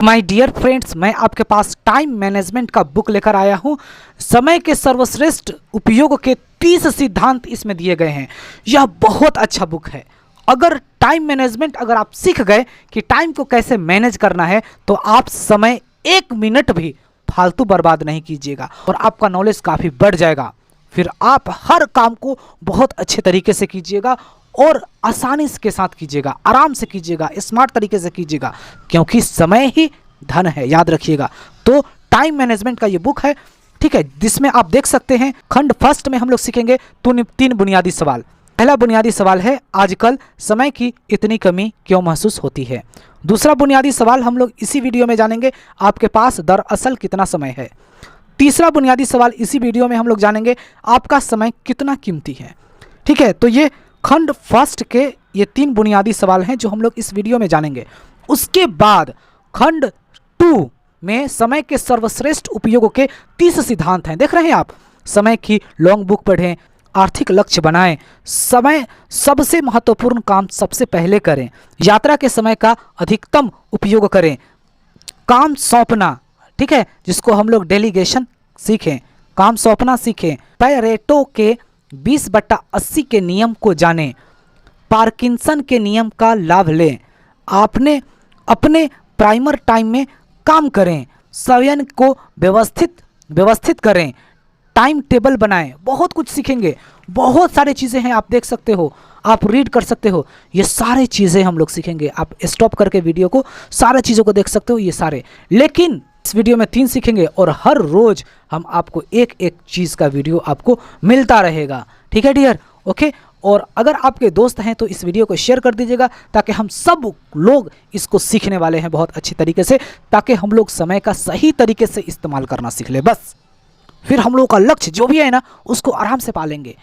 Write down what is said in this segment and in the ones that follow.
My dear friends, मैं आपके पास time management का बुक लेकर आया हूं। समय के सर्वश्रेष्ठ उपयोग के 30 सिद्धांत इसमें दिए गए हैं। यह बहुत अच्छा बुक है। अगर टाइम मैनेजमेंट अगर आप सीख गए कि टाइम को कैसे मैनेज करना है तो आप समय 1 मिनट भी फालतू बर्बाद नहीं कीजिएगा और आपका नॉलेज काफ़ी बढ़ जाएगा। फिर आप हर काम को बहुत अच्छे तरीके से कीजिएगा और आसानी के साथ कीजिएगा, आराम से कीजिएगा, स्मार्ट तरीके से कीजिएगा, क्योंकि समय ही धन है, याद रखिएगा। तो टाइम मैनेजमेंट का ये बुक है, ठीक है, जिसमें आप देख सकते हैं खंड फर्स्ट में हम लोग सीखेंगे 3 बुनियादी सवाल। पहला बुनियादी सवाल है, आजकल समय की इतनी कमी क्यों महसूस होती है। दूसरा बुनियादी सवाल हम लोग इसी वीडियो में जानेंगे, आपके पास दरअसल कितना समय है। तीसरा बुनियादी सवाल इसी वीडियो में हम लोग जानेंगे, आपका समय कितना कीमती है। ठीक है, तो ये खंड फर्स्ट के ये 3 बुनियादी सवाल हैं जो हम लोग इस वीडियो में जानेंगे। उसके बाद खंड 2 में समय के सर्वश्रेष्ठ उपयोगों के 30 सिद्धांत हैं। देख रहे हैं आप, समय की लॉन्ग बुक पढ़ें, आर्थिक लक्ष्य बनाएं, समय सबसे महत्वपूर्ण काम सबसे पहले करें, यात्रा के समय का अधिकतम उपयोग करें, काम सौंपना, ठीक है, जिसको हम लोग डेलीगेशन सीखें, काम सौंपना सीखें, पैरेटो के 20/80 के नियम को जानें, पार्किंसन के नियम का लाभ लें, आपने अपने प्राइमर टाइम में काम करें, स्वयं को व्यवस्थित करें, टाइम टेबल बनाएं। बहुत कुछ सीखेंगे, बहुत सारी चीज़ें हैं, आप देख सकते हो, आप रीड कर सकते हो, ये सारी चीज़ें हम लोग सीखेंगे। आप स्टॉप करके वीडियो को सारी चीज़ों को देख सकते हो, ये सारे। लेकिन इस वीडियो में 3 सीखेंगे और हर रोज हम आपको एक चीज़ का वीडियो आपको मिलता रहेगा। ठीक है डियर, ओके। और अगर आपके दोस्त हैं तो इस वीडियो को शेयर कर दीजिएगा, ताकि हम सब लोग इसको सीखने वाले हैं बहुत अच्छी तरीके से, ताकि हम लोग समय का सही तरीके से इस्तेमाल करना सीख ले। बस फिर हम लोगों का लक्ष्य जो भी है ना, उसको आराम से पालेंगे,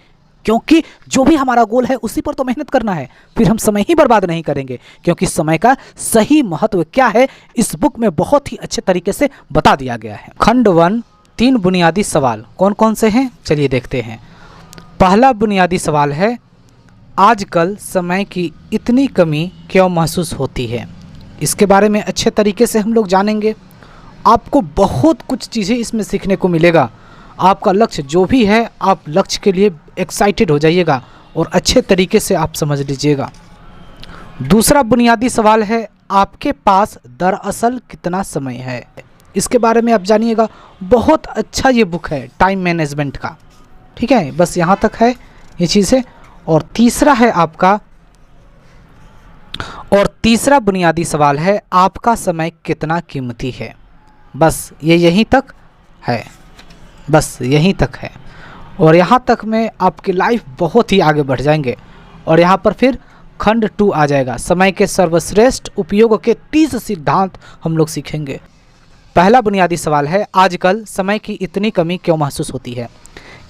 क्योंकि जो भी हमारा गोल है उसी पर तो मेहनत करना है। फिर हम समय ही बर्बाद नहीं करेंगे, क्योंकि समय का सही महत्व क्या है इस बुक में बहुत ही अच्छे तरीके से बता दिया गया है। खंड 1 3 बुनियादी सवाल कौन कौन से हैं, चलिए देखते हैं। पहला बुनियादी सवाल है, आजकल समय की इतनी कमी क्यों महसूस होती है। इसके बारे में अच्छे तरीके से हम लोग जानेंगे। आपको बहुत कुछ चीज़ें इसमें सीखने को मिलेगा। आपका लक्ष्य जो भी है, आप लक्ष्य के लिए एक्साइटेड हो जाइएगा और अच्छे तरीके से आप समझ लीजिएगा। दूसरा बुनियादी सवाल है, आपके पास दरअसल कितना समय है। इसके बारे में आप जानिएगा। बहुत अच्छा ये बुक है टाइम मैनेजमेंट का, ठीक है। बस यहाँ तक है ये चीज़ें। और तीसरा बुनियादी सवाल है, आपका समय कितना कीमती है। बस ये यहीं तक है, बस यहीं तक है। और यहाँ तक में आपकी लाइफ बहुत ही आगे बढ़ जाएंगे। और यहाँ पर फिर खंड 2 आ जाएगा, समय के सर्वश्रेष्ठ उपयोग के 30 सिद्धांत हम लोग सीखेंगे। पहला बुनियादी सवाल है, आजकल समय की इतनी कमी क्यों महसूस होती है।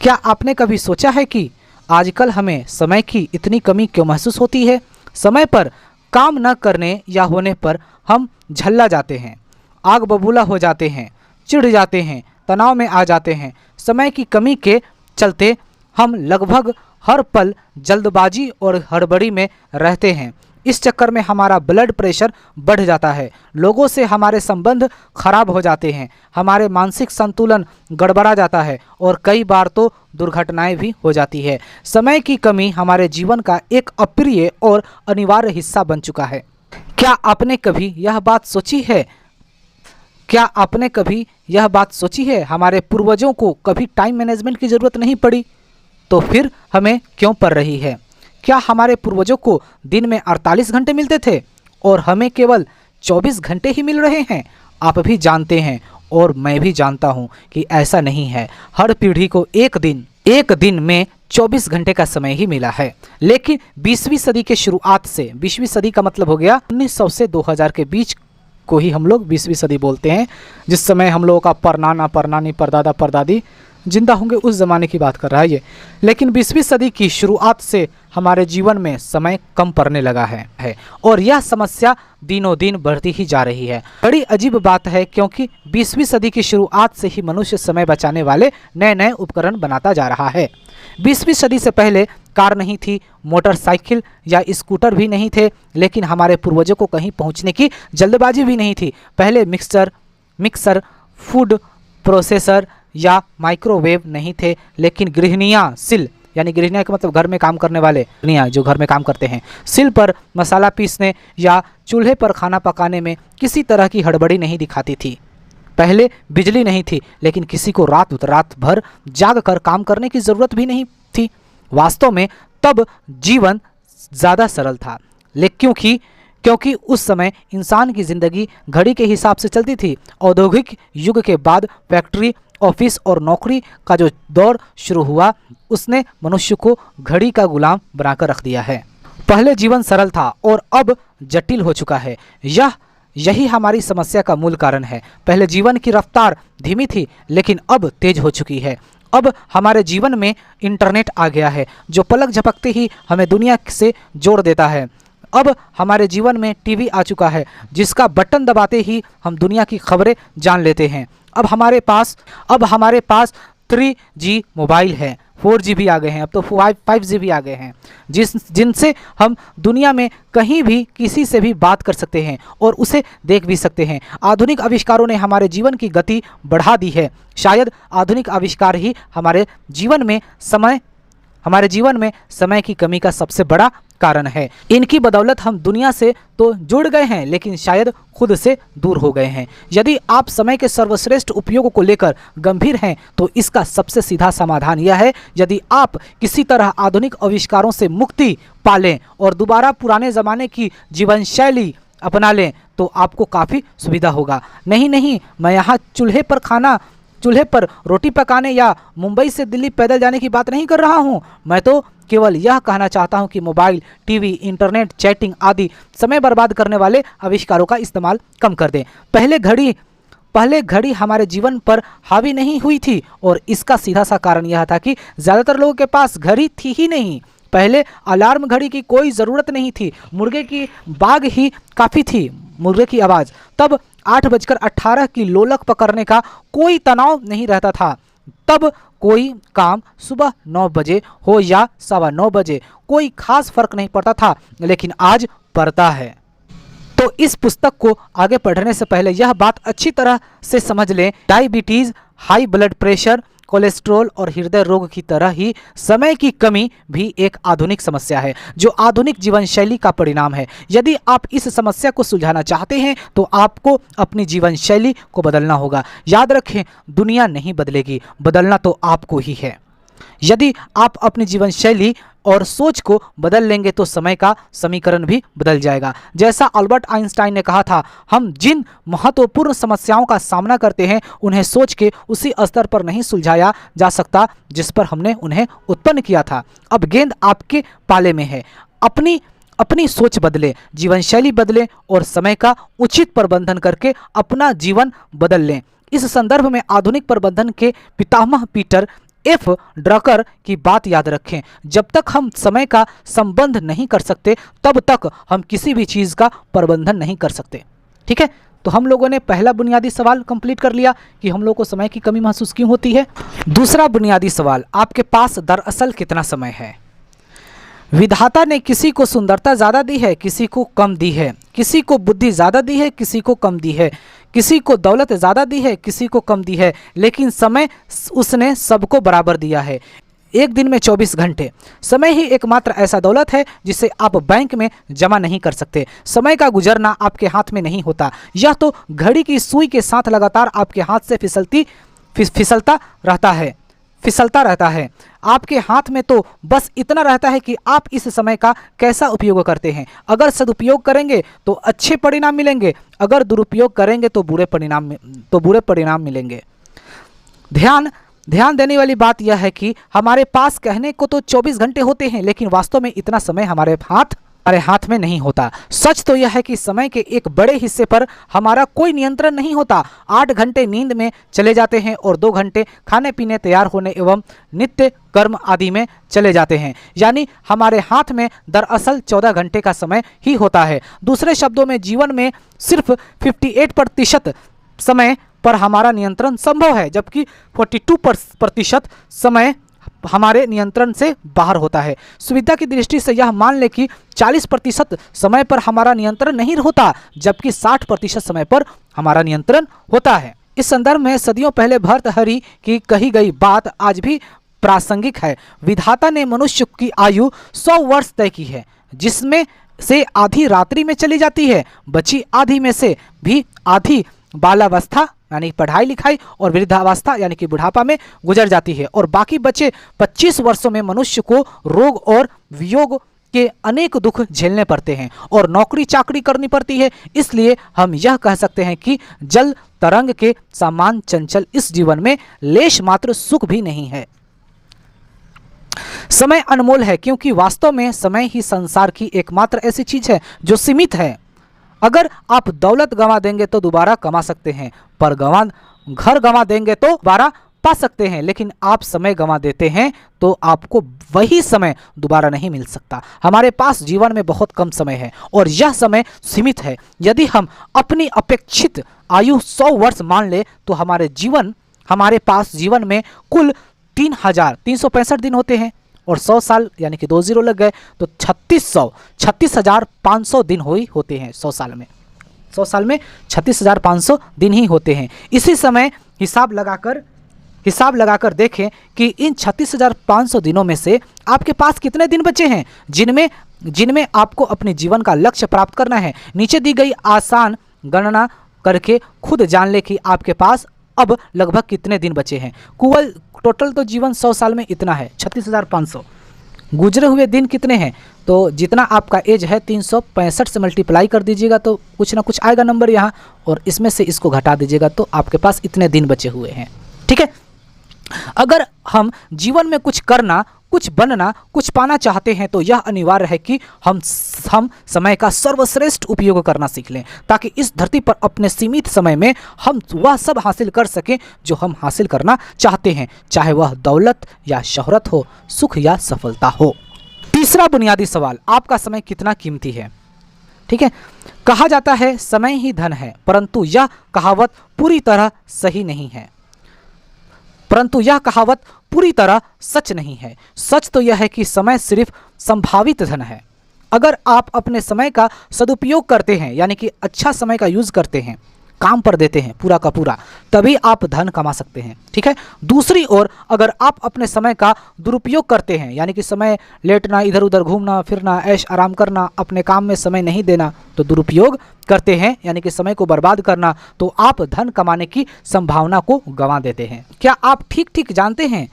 क्या आपने कभी सोचा है कि आजकल हमें समय की इतनी कमी क्यों महसूस होती है। समय पर काम न करने या होने पर हम झल्ला जाते हैं, आग बबूला हो जाते हैं, चिढ़ जाते हैं, तनाव में आ जाते हैं। समय की कमी के चलते हम लगभग हर पल जल्दबाजी और हड़बड़ी में रहते हैं। इस चक्कर में हमारा ब्लड प्रेशर बढ़ जाता है, लोगों से हमारे संबंध खराब हो जाते हैं, हमारे मानसिक संतुलन गड़बड़ा जाता है और कई बार तो दुर्घटनाएं भी हो जाती है। समय की कमी हमारे जीवन का एक अप्रिय और अनिवार्य हिस्सा बन चुका है। क्या आपने कभी यह बात सोची है हमारे पूर्वजों को कभी टाइम मैनेजमेंट की ज़रूरत नहीं पड़ी, तो फिर हमें क्यों पड़ रही है। क्या हमारे पूर्वजों को दिन में 48 घंटे मिलते थे और हमें केवल 24 घंटे ही मिल रहे हैं। आप भी जानते हैं और मैं भी जानता हूं कि ऐसा नहीं है। हर पीढ़ी को एक दिन में 24 घंटे का समय ही मिला है। लेकिन 20वीं सदी के शुरुआत से, 20वीं सदी का मतलब हो गया 1900 से 2000 के बीच को ही हम लोग 20वीं सदी बोलते हैं, जिस समय हम लोगों का परनाना परनानी परदादा परदादी जिंदा होंगे, उस ज़माने की बात कर रहा है ये। लेकिन 20वीं सदी की शुरुआत से हमारे जीवन में समय कम पड़ने लगा है और यह समस्या दिनों दिन बढ़ती ही जा रही है। बड़ी अजीब बात है, क्योंकि 20वीं सदी की शुरुआत से ही मनुष्य समय बचाने वाले नए नए उपकरण बनाता जा रहा है। 20वीं सदी से पहले कार नहीं थी, मोटरसाइकिल या स्कूटर भी नहीं थे, लेकिन हमारे पूर्वजों को कहीं पहुंचने की जल्दबाजी भी नहीं थी। पहले मिक्सर, फूड प्रोसेसर या माइक्रोवेव नहीं थे, लेकिन गृहिणियाँ सिल, यानी गृहिणियाँ का मतलब घर में काम करने वाले, गृहिणियाँ जो घर में काम करते हैं, सिल पर मसाला पीसने या चूल्हे पर खाना पकाने में किसी तरह की हड़बड़ी नहीं दिखाती थी। पहले बिजली नहीं थी, लेकिन किसी को रात भर जाग कर काम करने की ज़रूरत भी नहीं थी। वास्तव में तब जीवन ज़्यादा सरल था, लेकिन क्योंकि उस समय इंसान की ज़िंदगी घड़ी के हिसाब से चलती थी। औद्योगिक युग के बाद फैक्ट्री, ऑफिस और नौकरी का जो दौर शुरू हुआ, उसने मनुष्य को घड़ी का गुलाम बनाकर रख दिया है। पहले जीवन सरल था और अब जटिल हो चुका है। यही हमारी समस्या का मूल कारण है। पहले जीवन की रफ्तार धीमी थी, लेकिन अब तेज हो चुकी है। अब हमारे जीवन में इंटरनेट आ गया है, जो पलक झपकते ही हमें दुनिया से जोड़ देता है। अब हमारे जीवन में टीवी आ चुका है, जिसका बटन दबाते ही हम दुनिया की खबरें जान लेते हैं। अब हमारे पास 3G मोबाइल है, 4G भी आ गए हैं, अब तो 5G भी आ गए हैं, जिनसे हम दुनिया में कहीं भी किसी से भी बात कर सकते हैं और उसे देख भी सकते हैं। आधुनिक आविष्कारों ने हमारे जीवन की गति बढ़ा दी है। शायद आधुनिक आविष्कार ही हमारे जीवन में समय की कमी का सबसे बड़ा कारण है। इनकी बदौलत हम दुनिया से तो जुड़ गए हैं, लेकिन शायद खुद से दूर हो गए हैं। यदि आप समय के सर्वश्रेष्ठ उपयोग को लेकर गंभीर हैं, तो इसका सबसे सीधा समाधान यह है, यदि आप किसी तरह आधुनिक आविष्कारों से मुक्ति पा लें और दोबारा पुराने ज़माने की जीवन शैली अपना लें, तो आपको काफ़ी सुविधा होगा। नहीं, मैं यहाँ चूल्हे पर रोटी पकाने या मुंबई से दिल्ली पैदल जाने की बात नहीं कर रहा हूँ। मैं तो केवल यह कहना चाहता हूँ कि मोबाइल, टीवी, इंटरनेट, चैटिंग आदि समय बर्बाद करने वाले आविष्कारों का इस्तेमाल कम कर दें। पहले घड़ी हमारे जीवन पर हावी नहीं हुई थी, और इसका सीधा सा कारण यह था कि ज़्यादातर लोगों के पास घड़ी थी ही नहीं। पहले अलार्म घड़ी की कोई ज़रूरत नहीं थी, मुर्गे की बाग ही काफ़ी थी, मुर्गे की आवाज़। तब 8:18 की लोलक पकड़ने का कोई तनाव नहीं रहता था। तब कोई काम सुबह 9 बजे हो या 9:15 बजे, कोई खास फर्क नहीं पड़ता था, लेकिन आज पड़ता है। तो इस पुस्तक को आगे पढ़ने से पहले यह बात अच्छी तरह से समझ लें, diabetes, high blood pressure, cholesterol और हृदय रोग की तरह ही समय की कमी भी एक आधुनिक समस्या है, जो आधुनिक जीवन शैली का परिणाम है। यदि आप इस समस्या को सुलझाना चाहते हैं, तो आपको अपनी जीवन शैली को बदलना होगा। याद रखें, दुनिया नहीं बदलेगी, बदलना तो आपको ही है। यदि आप अपनी जीवन शैली और सोच को बदल लेंगे, तो समय का समीकरण भी बदल जाएगा। जैसा अल्बर्ट आइंस्टाइन ने कहा था, हम जिन महत्वपूर्ण समस्याओं का सामना करते हैं, उन्हें सोच के उसी स्तर पर नहीं सुलझाया जा सकता जिस पर हमने उन्हें उत्पन्न किया था। अब गेंद आपके पाले में है। अपनी सोच बदलें, जीवन शैली बदलें और समय का उचित प्रबंधन करके अपना जीवन बदल लें। इस संदर्भ में आधुनिक प्रबंधन के पितामह पीटर एफ ड्रकर की बात याद रखें, जब तक हम समय का संबंध नहीं कर सकते, तब तक हम किसी भी चीज़ का प्रबंधन नहीं कर सकते। ठीक है, तो हम लोगों ने पहला बुनियादी सवाल कंप्लीट कर लिया कि हम लोगों को समय की कमी महसूस क्यों होती है। दूसरा बुनियादी सवाल, आपके पास दरअसल कितना समय है? विधाता ने किसी को सुंदरता ज़्यादा दी है, किसी को कम दी है, किसी को बुद्धि ज़्यादा दी है, किसी को कम दी है, किसी को दौलत ज़्यादा दी है, किसी को कम दी है, लेकिन समय उसने सबको बराबर दिया है। एक दिन में 24 घंटे। समय ही एकमात्र ऐसा दौलत है जिसे आप बैंक में जमा नहीं कर सकते। समय का गुजरना आपके हाथ में नहीं होता, यह तो घड़ी की सुई के साथ लगातार आपके हाथ से फिसलता रहता है। आपके हाथ में तो बस इतना रहता है कि आप इस समय का कैसा उपयोग करते हैं। अगर सदुपयोग करेंगे तो अच्छे परिणाम मिलेंगे, अगर दुरुपयोग करेंगे तो बुरे परिणाम मिलेंगे। ध्यान देने वाली बात यह है कि हमारे पास कहने को तो 24 घंटे होते हैं, लेकिन वास्तव में इतना समय हमारे हाथ में नहीं होता। सच तो यह है कि समय के एक बड़े हिस्से पर हमारा कोई नियंत्रण नहीं होता। 8 घंटे नींद में चले जाते हैं और 2 घंटे खाने पीने, तैयार होने एवं नित्य कर्म आदि में चले जाते हैं। यानी हमारे हाथ में दरअसल 14 घंटे का समय ही होता है। दूसरे शब्दों में, जीवन में सिर्फ 58% समय पर हमारा नियंत्रण संभव है, जबकि 42% समय हमारे नियंत्रण से बाहर होता है। सुविधा की दृष्टि से यह मान ले कि 40% समय पर हमारा नियंत्रण नहीं होता, जबकि 60% समय पर हमारा नियंत्रण होता है। इस संदर्भ में सदियों पहले भर्तृहरि की कही गई बात आज भी प्रासंगिक है। विधाता ने मनुष्य की आयु 100 वर्ष तय की है, जिसमें से आधी रात्रि में चली जाती है, बची आधी में से भी आधी बालावस्था यानी पढ़ाई लिखाई और वृद्धावस्था यानी कि बुढ़ापा में गुजर जाती है, और बाकी बचे 25 वर्षों में मनुष्य को रोग और वियोग के अनेक दुख झेलने पड़ते हैं और नौकरी चाकरी करनी पड़ती है। इसलिए हम यह कह सकते हैं कि जल तरंग के समान चंचल इस जीवन में लेश मात्र सुख भी नहीं है। समय अनमोल है, क्योंकि वास्तव में समय ही संसार की एकमात्र ऐसी चीज है जो सीमित है। अगर आप दौलत गंवा देंगे तो दोबारा कमा सकते हैं, पर घर गंवा देंगे तो दोबारा पा सकते हैं, लेकिन आप समय गंवा देते हैं तो आपको वही समय दोबारा नहीं मिल सकता। हमारे पास जीवन में बहुत कम समय है और यह समय सीमित है। यदि हम अपनी अपेक्षित आयु 100 वर्ष मान ले तो हमारे पास जीवन में कुल 3,365 दिन होते हैं, और 100 साल यानी कि 2 जीरो लग गए तो 36,500 दिन होते हैं 100 साल में। 100 साल में 36,500 दिन ही होते हैं। इसी समय हिसाब लगाकर देखें कि इन 36,500 दिनों में से आपके पास कितने दिन बचे हैं जिनमें आपको अपने जीवन का लक्ष्य प्राप्त करना है। नीचे दी गई आसान गणना करके खुद जान ले कि आपके पास अब लगभग कितने दिन बचे हैं। कुल टोटल तो जीवन 100 साल में इतना है 36,500। गुजरे हुए दिन कितने हैं, तो जितना आपका एज है 365 से मल्टीप्लाई कर दीजिएगा तो कुछ ना कुछ आएगा नंबर यहाँ, और इसमें से इसको घटा दीजिएगा तो आपके पास इतने दिन बचे हुए हैं। ठीक है, अगर हम जीवन में कुछ करना, कुछ बनना, कुछ पाना चाहते हैं तो यह अनिवार्य है कि हम समय का सर्वश्रेष्ठ उपयोग करना सीख लें, ताकि इस धरती पर अपने सीमित समय में हम वह सब हासिल कर सकें जो हम हासिल करना चाहते हैं, चाहे वह दौलत या शोहरत हो, सुख या सफलता हो। तीसरा बुनियादी सवाल, आपका समय कितना कीमती है। ठीक है, कहा जाता है समय ही धन है, परंतु यह कहावत पूरी तरह सच नहीं है। सच तो यह है कि समय सिर्फ संभावित धन है। अगर आप अपने समय का सदुपयोग करते हैं, यानी कि अच्छा समय का यूज करते हैं, काम पर देते हैं पूरा का पूरा, तभी आप धन कमा सकते हैं। ठीक है, दूसरी ओर अगर आप अपने समय का दुरुपयोग करते हैं, यानी कि समय लेटना, इधर उधर घूमना फिरना, ऐश आराम करना, अपने काम में समय नहीं देना, तो दुरुपयोग करते हैं यानी कि समय को बर्बाद करना, तो आप धन कमाने की संभावना को गंवा देते हैं। क्या आप ठीक जानते हैं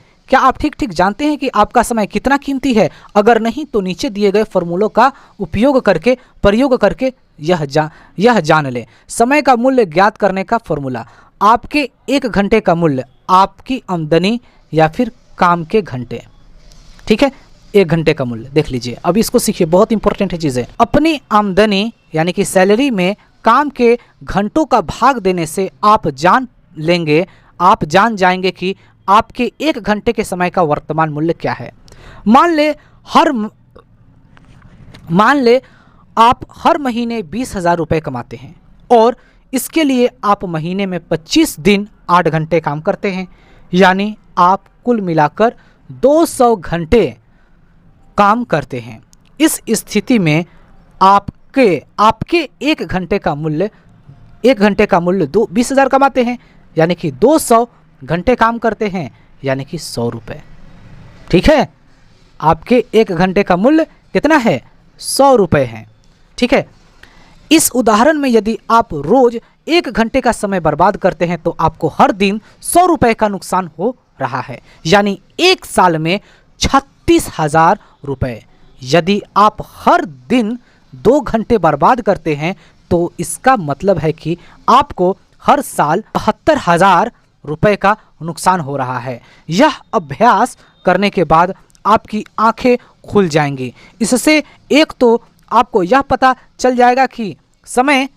कि आपका समय कितना कीमती है? अगर नहीं तो नीचे दिए गए फॉर्मूलों का प्रयोग करके यह जान ले। समय का मूल्य ज्ञात करने का फॉर्मूला, आपके 1 घंटे का मूल्य आपकी आमदनी या फिर काम के घंटे। ठीक है, 1 घंटे का मूल्य देख लीजिए। अब इसको सीखिए, बहुत इंपॉर्टेंट है चीज़ें। अपनी आमदनी यानी कि सैलरी में काम के घंटों का भाग देने से आप जान जाएंगे कि आपके 1 घंटे के समय का वर्तमान मूल्य क्या है। मान ले आप हर महीने 20,000 रुपये कमाते हैं और इसके लिए आप महीने में 25 दिन 8 घंटे काम करते हैं, यानी आप कुल मिलाकर 200 घंटे काम करते हैं। इस स्थिति में आपके 1 घंटे का मूल्य 20,000 कमाते हैं, यानी कि 200 घंटे काम करते हैं, यानी कि 100 रुपये। ठीक है, आपके 1 घंटे का मूल्य कितना है? 100 रुपये है। ठीक है, इस उदाहरण में यदि आप रोज 1 घंटे का समय बर्बाद करते हैं तो आपको हर दिन 100 रुपये का नुकसान हो रहा है, यानी 1 साल में 36,000 रुपये। यदि आप हर दिन 2 घंटे बर्बाद करते हैं तो इसका मतलब है कि आपको हर साल 72,000 रुपये का नुकसान हो रहा है। यह अभ्यास करने के बाद आपकी आंखें खुल जाएंगी। इससे एक तो आपको यह पता चल जाएगा कि समय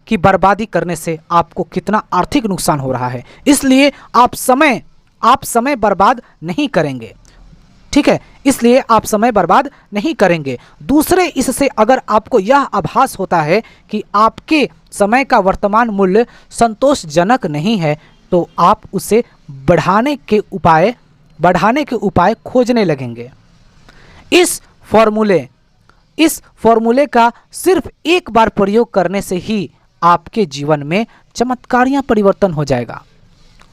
की बर्बादी करने से आपको कितना आर्थिक नुकसान हो रहा है, इसलिए आप समय बर्बाद नहीं करेंगे। ठीक है, इसलिए आप समय बर्बाद नहीं करेंगे। दूसरे, इससे अगर आपको यह आभास होता है कि आपके समय का वर्तमान मूल्य संतोषजनक नहीं है तो आप उसे बढ़ाने के उपाय बढ़ाने के उपाय खोजने लगेंगे। इस फॉर्मूले का सिर्फ एक बार प्रयोग करने से ही आपके जीवन में चमत्कारियां परिवर्तन हो जाएगा।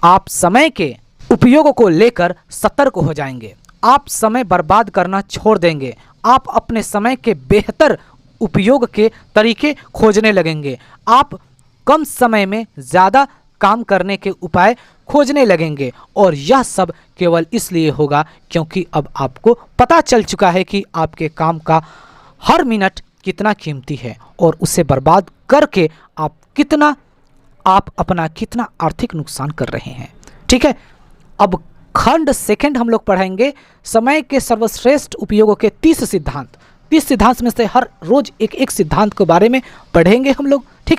आप समय के उपयोग को लेकर सतर्क हो जाएंगे। आप समय बर्बाद करना छोड़ देंगे। आप अपने समय के बेहतर उपयोग के तरीके खोजने लगेंगे। आप कम समय में ज़्यादा काम करने के उपाय खोजने लगेंगे और यह सब केवल इसलिए होगा क्योंकि अब आपको पता चल चुका है कि आपके काम का हर मिनट कितना कीमती है और उसे बर्बाद करके आप अपना कितना आर्थिक नुकसान कर रहे हैं। ठीक है, अब खंड सेकंड हम लोग पढ़ेंगे समय के सर्वश्रेष्ठ उपयोगों के 30 सिद्धांत। 30 सिद्धांत में से हर रोज एक एक सिद्धांत के बारे में पढ़ेंगे हम लोग। ठीक।